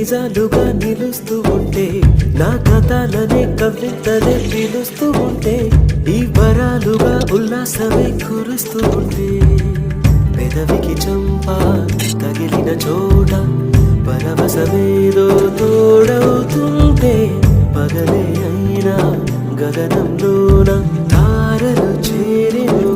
నిజాలుగా నిలుస్తూ ఉంటే నా కథలనే కవితలే పిలుస్తూ ఉంటే ఈ వరాలుగా ఉల్లాసమే కురుస్తూ ఉంటే పెదవికి చంప తగిలిన చోట పరవశమేదో తోడవుతుంటే పగలే అయినా గగనంలోన తారలు చేరెను